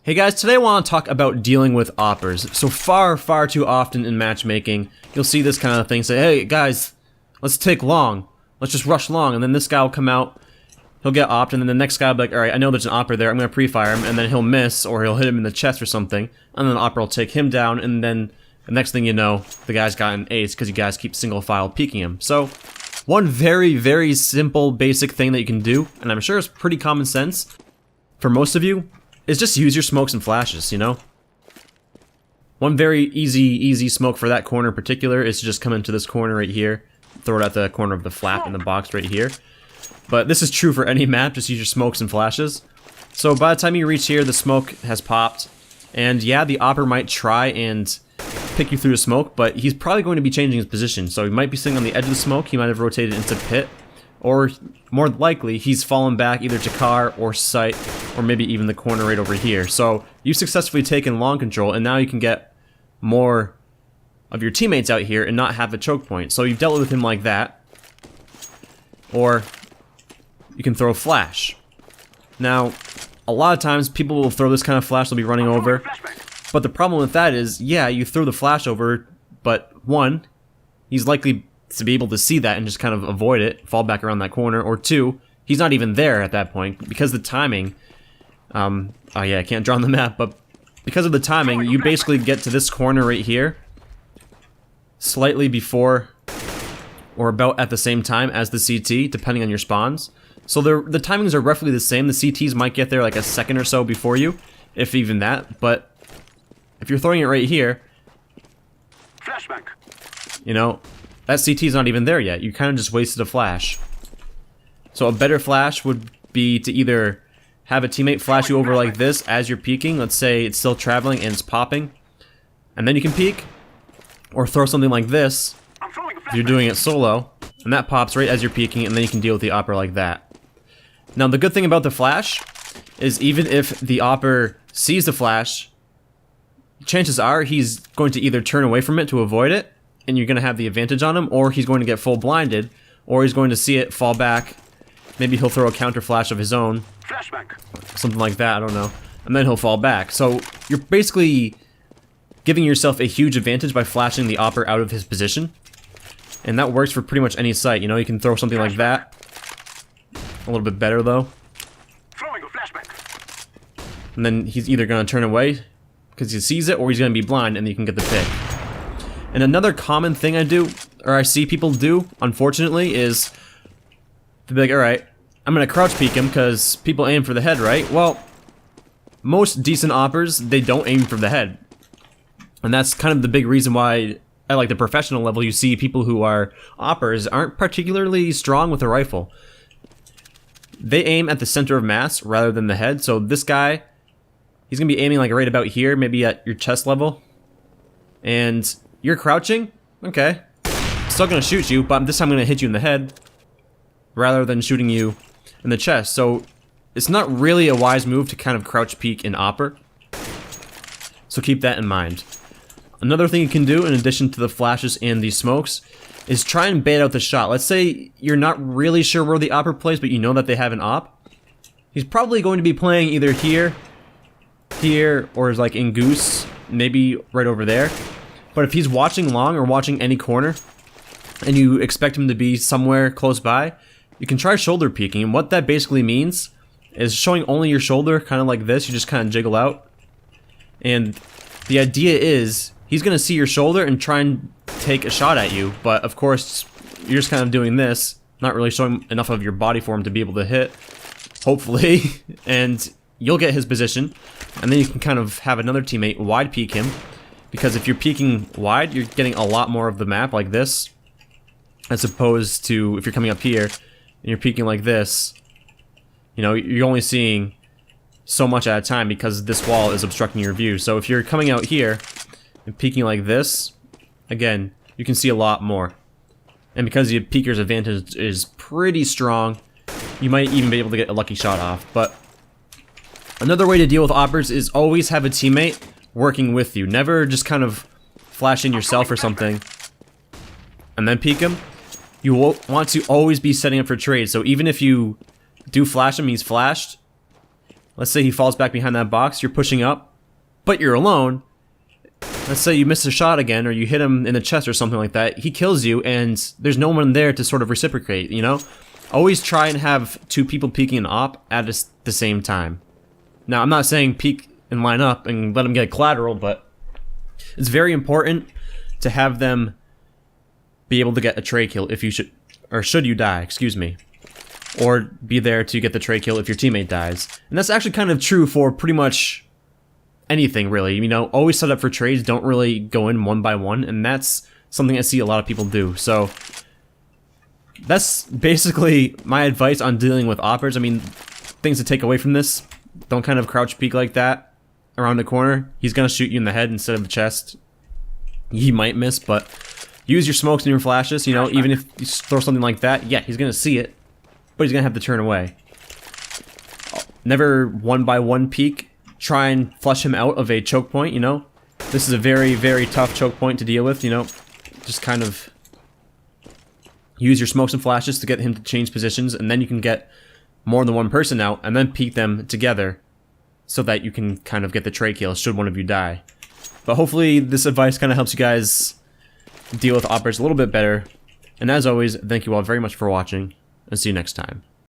Hey guys, today I want to talk about dealing with AWPers. So far too often in matchmaking, you'll see this kind of thing, say, hey guys, let's take long, let's just rush long, and then this guy will come out, he'll get AWP'd, and then the next guy will be like, alright, I know there's an AWPer there, I'm going to pre-fire him, and then he'll miss, or he'll hit him in the chest or something, and then the AWPer will take him down, and then the next thing you know, the guy's got an ace because you guys keep single file peeking him. So, one very simple basic thing that you can do, and I'm sure it's pretty common sense for most of you, is just use your smokes and flashes, you know? One very easy smoke for that corner in particular is to just come into this corner right here, throw it at the corner of the flap in the box right here. But this is true for any map, just use your smokes and flashes. So by the time you reach here, the smoke has popped, and yeah, the AWPer might try and pick you through the smoke, but he's probably going to be changing his position. So he might be sitting on the edge of the smoke, he might have rotated into pit, or more likely, he's fallen back either to car or sight, or maybe even the corner right over here. So you've successfully taken long control, and now you can get more of your teammates out here and not have a choke point. So you've dealt with him like that, or you can throw a flash. Now, a lot of times people will throw this kind of flash, they'll be running over, but the problem with that is, yeah, you throw the flash over, but one, he's likely to be able to see that and just kind of avoid it, fall back around that corner, or two, he's not even there at that point, because the timing, oh yeah, I can't draw on the map, but because of the timing, you basically get to this corner right here, slightly before, or about at the same time as the CT, depending on your spawns. So the timings are roughly the same, the CTs might get there like a second or so before you, if even that, but if you're throwing it right here, flashback, you know, that CT's not even there yet. You kind of just wasted a flash. So a better flash would be to either have a teammate flash you over like this as you're peeking. Let's say it's still traveling and it's popping, and then you can peek, or throw something like this if you're doing it solo, and that pops right as you're peeking, and then you can deal with the AWPer like that. Now the good thing about the flash is even if the AWPer sees the flash, chances are he's going to either turn away from it to avoid it, and you're going to have the advantage on him, or he's going to get full blinded, or he's going to see it, fall back, maybe he'll throw a counter flash of his own, flashback, something like that, I don't know, and then he'll fall back. So you're basically giving yourself a huge advantage by flashing the AWPer out of his position, and that works for pretty much any site. You know, you can throw something like that, a little bit better though, throwing a flashback, and then he's either going to turn away because he sees it, or he's going to be blind, and you can get the pick. And another common thing I do, or I see people do, unfortunately, is to be like, alright, I'm gonna crouch peek him because people aim for the head, right? Well, most decent AWPers, they don't aim for the head. And that's kind of the big reason why at like the professional level you see people who are AWPers aren't particularly strong with a rifle. They aim at the center of mass rather than the head, so this guy, he's gonna be aiming like right about here, maybe at your chest level. And you're crouching? Okay. Still gonna shoot you, but this time I'm gonna hit you in the head rather than shooting you in the chest. So it's not really a wise move to kind of crouch peek in AWPer. So keep that in mind. Another thing you can do in addition to the flashes and the smokes is try and bait out the shot. Let's say you're not really sure where the AWPer plays, but you know that they have an AWP. He's probably going to be playing either here, or like in Goose, maybe right over there. But if he's watching long or watching any corner, and you expect him to be somewhere close by, you can try shoulder peeking. And what that basically means is showing only your shoulder, kind of like this. You just kind of jiggle out. And the idea is, he's going to see your shoulder and try and take a shot at you. But of course, you're just kind of doing this, not really showing enough of your body for him to be able to hit, hopefully. And you'll get his position. And then you can kind of have another teammate wide peek him. Because if you're peeking wide, you're getting a lot more of the map like this, as opposed to if you're coming up here and you're peeking like this, you know, you're only seeing so much at a time because this wall is obstructing your view. So if you're coming out here and peeking like this, again, you can see a lot more. And because the peeker's advantage is pretty strong, you might even be able to get a lucky shot off. But another way to deal with AWPers is always have a teammate working with you. Never just kind of flash in yourself or something and then peek him. You want to always be setting up for trade. So even if you do flash him, he's flashed, Let's say he falls back behind that box, you're pushing up, but you're alone. Let's say you miss a shot again, or you hit him in the chest or something like that. He kills you, and there's no one there to sort of reciprocate, you know? Always try and have 2 people peeking an op at the same time. Now, I'm not saying peek and line up and let them get collateral, but it's very important to have them be able to get a tray kill if you should you die, excuse me. Or be there to get the tray kill if your teammate dies. And that's actually kind of true for pretty much anything, really. You know, always set up for trades, don't really go in one by one, and that's something I see a lot of people do. So that's basically my advice on dealing with AWPers. I mean, things to take away from this: don't kind of crouch peek like that around the corner. He's gonna shoot you in the head instead of the chest. He might miss, but use your smokes and your flashes. You know, even if you throw something like that, yeah, he's gonna see it, but he's gonna have to turn away. Never one by one peek. Try and flush him out of a choke point, you know? This is a very, very tough choke point to deal with, you know? Just kind of use your smokes and flashes to get him to change positions, and then you can get more than one person out, and then peek them together so that you can kind of get the tray kill should one of you die. But hopefully this advice kind of helps you guys deal with AWPers a little bit better. And as always, thank you all very much for watching, and see you next time.